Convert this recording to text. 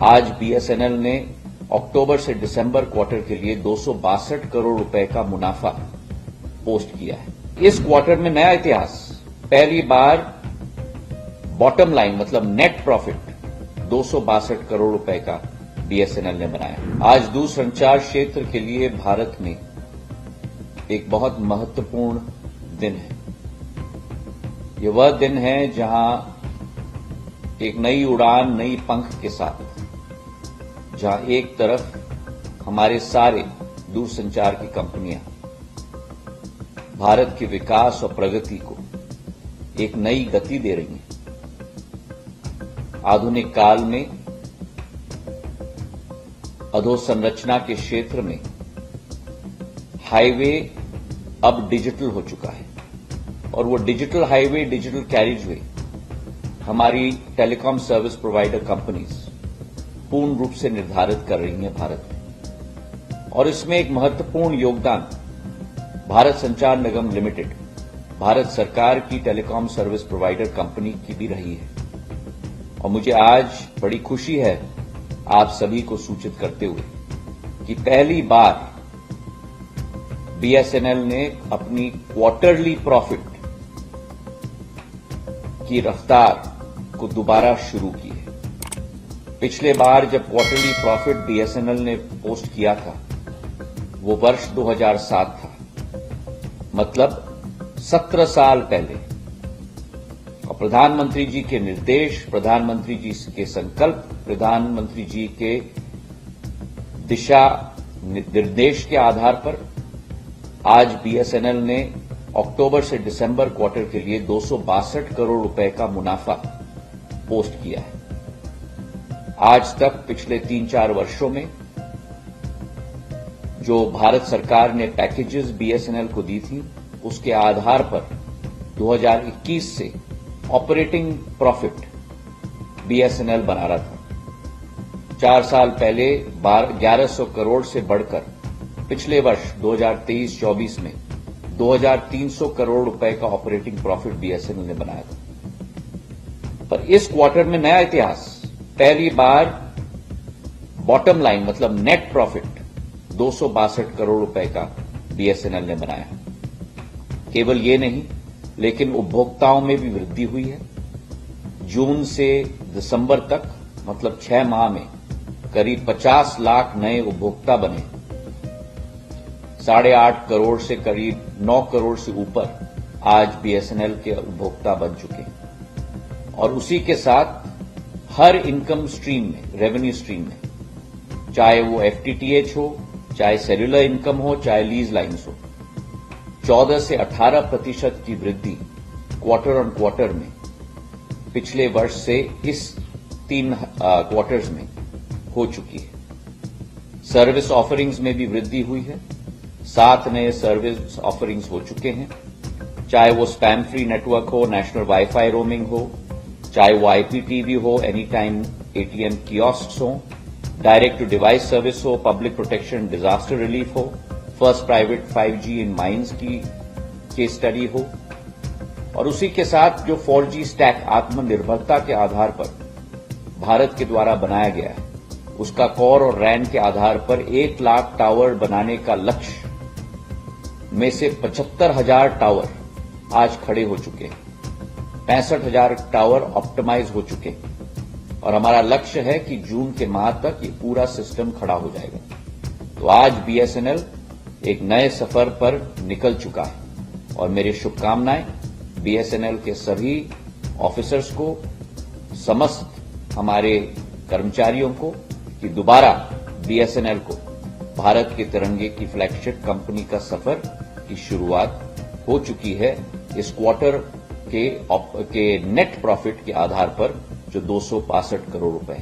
आज बीएसएनएल ने अक्टूबर से दिसंबर क्वार्टर के लिए 262 करोड़ रुपए का मुनाफा पोस्ट किया है। इस क्वार्टर में नया इतिहास, पहली बार बॉटम लाइन मतलब नेट प्रॉफिट 262 करोड़ रुपए का बीएसएनएल ने बनाया। आज दूरसंचार क्षेत्र के लिए भारत में एक बहुत महत्वपूर्ण दिन है। ये वह दिन है जहां एक नई उड़ान, नई पंख के साथ, जहां एक तरफ हमारे सारे दूरसंचार की कंपनियां भारत के विकास और प्रगति को एक नई गति दे रही हैं। आधुनिक काल में अधोसंरचना के क्षेत्र में हाईवे अब डिजिटल हो चुका है और वो डिजिटल हाईवे, डिजिटल कैरिजवे हमारी टेलीकॉम सर्विस प्रोवाइडर कंपनीज पूर्ण रूप से निर्धारित कर रही हैं भारत में। और इसमें एक महत्वपूर्ण योगदान भारत संचार निगम लिमिटेड, भारत सरकार की टेलीकॉम सर्विस प्रोवाइडर कंपनी की भी रही है। और मुझे आज बड़ी खुशी है आप सभी को सूचित करते हुए कि पहली बार बीएसएनएल ने अपनी क्वार्टरली प्रॉफिट की रफ्तार को दोबारा शुरू की है। पिछले बार जब क्वार्टरली प्रॉफिट बीएसएनएल ने पोस्ट किया था वो वर्ष 2007 था, मतलब 17 साल पहले। और प्रधानमंत्री जी के निर्देश, प्रधानमंत्री जी के संकल्प, प्रधानमंत्री जी के दिशा निर्देश के आधार पर आज बीएसएनएल ने अक्टूबर से दिसंबर क्वार्टर के लिए 262 करोड़ रुपए का मुनाफा पोस्ट किया है। आज तक पिछले 3-4 वर्षों में जो भारत सरकार ने पैकेजेस बीएसएनएल को दी थी, उसके आधार पर 2021 से ऑपरेटिंग प्रॉफिट बीएसएनएल बना रहा था। 4 साल पहले 1100 करोड़ से बढ़कर पिछले वर्ष 2023-24 में 2300 करोड़ रुपए का ऑपरेटिंग प्रॉफिट बीएसएनएल ने बनाया था। पर इस क्वार्टर में नया इतिहास, पहली बार बॉटम लाइन मतलब नेट प्रॉफिट 262 करोड़ रुपए का बीएसएनएल ने बनाया। केवल ये नहीं, लेकिन उपभोक्ताओं में भी वृद्धि हुई है। जून से दिसंबर तक मतलब 6 माह में करीब 50 लाख नए उपभोक्ता बने। 8.5 करोड़ से करीब 9 करोड़ से ऊपर आज बीएसएनएल के उपभोक्ता बन चुके हैं। और उसी के साथ हर इनकम स्ट्रीम में, रेवेन्यू स्ट्रीम में, चाहे वो एफटीटीएच हो, चाहे सेल्युलर इनकम हो, चाहे लीज लाइन्स हो, 14 से 18% की वृद्धि क्वार्टर ऑन क्वार्टर में पिछले वर्ष से इस 3 क्वार्टर्स में हो चुकी है। सर्विस ऑफरिंग्स में भी वृद्धि हुई है। 7 नए सर्विस ऑफरिंग्स हो चुके हैं, चाहे वो स्पैम फ्री नेटवर्क हो, नेशनल वाईफाई रोमिंग हो, चाहे वो आईपीटीवी हो, एनी टाइम एटीएम कियोस्क्स हो, डायरेक्ट टू डिवाइस सर्विस हो, पब्लिक प्रोटेक्शन डिजास्टर रिलीफ हो, फर्स्ट प्राइवेट 5G इन माइंस की केस स्टडी हो। और उसी के साथ जो 4G स्टैक आत्मनिर्भरता के आधार पर भारत के द्वारा बनाया गया है, उसका कोर और रैन के आधार पर 1 लाख टावर बनाने का लक्ष्य में से 75,000 टावर आज खड़े हो चुके हैं, 65,000 टावर ऑप्टिमाइज हो चुके हैं। और हमारा लक्ष्य है कि जून के माह तक ये पूरा सिस्टम खड़ा हो जाएगा। तो आज बीएसएनएल एक नए सफर पर निकल चुका है और मेरी शुभकामनाएं बीएसएनएल के सभी ऑफिसर्स को, समस्त हमारे कर्मचारियों को कि दोबारा बीएसएनएल को भारत के तिरंगे की फ्लैगशिप कंपनी का सफर की शुरुआत हो चुकी है। इस क्वार्टर के नेट प्रॉफिट के आधार पर जो 262 करोड़ रुपए है।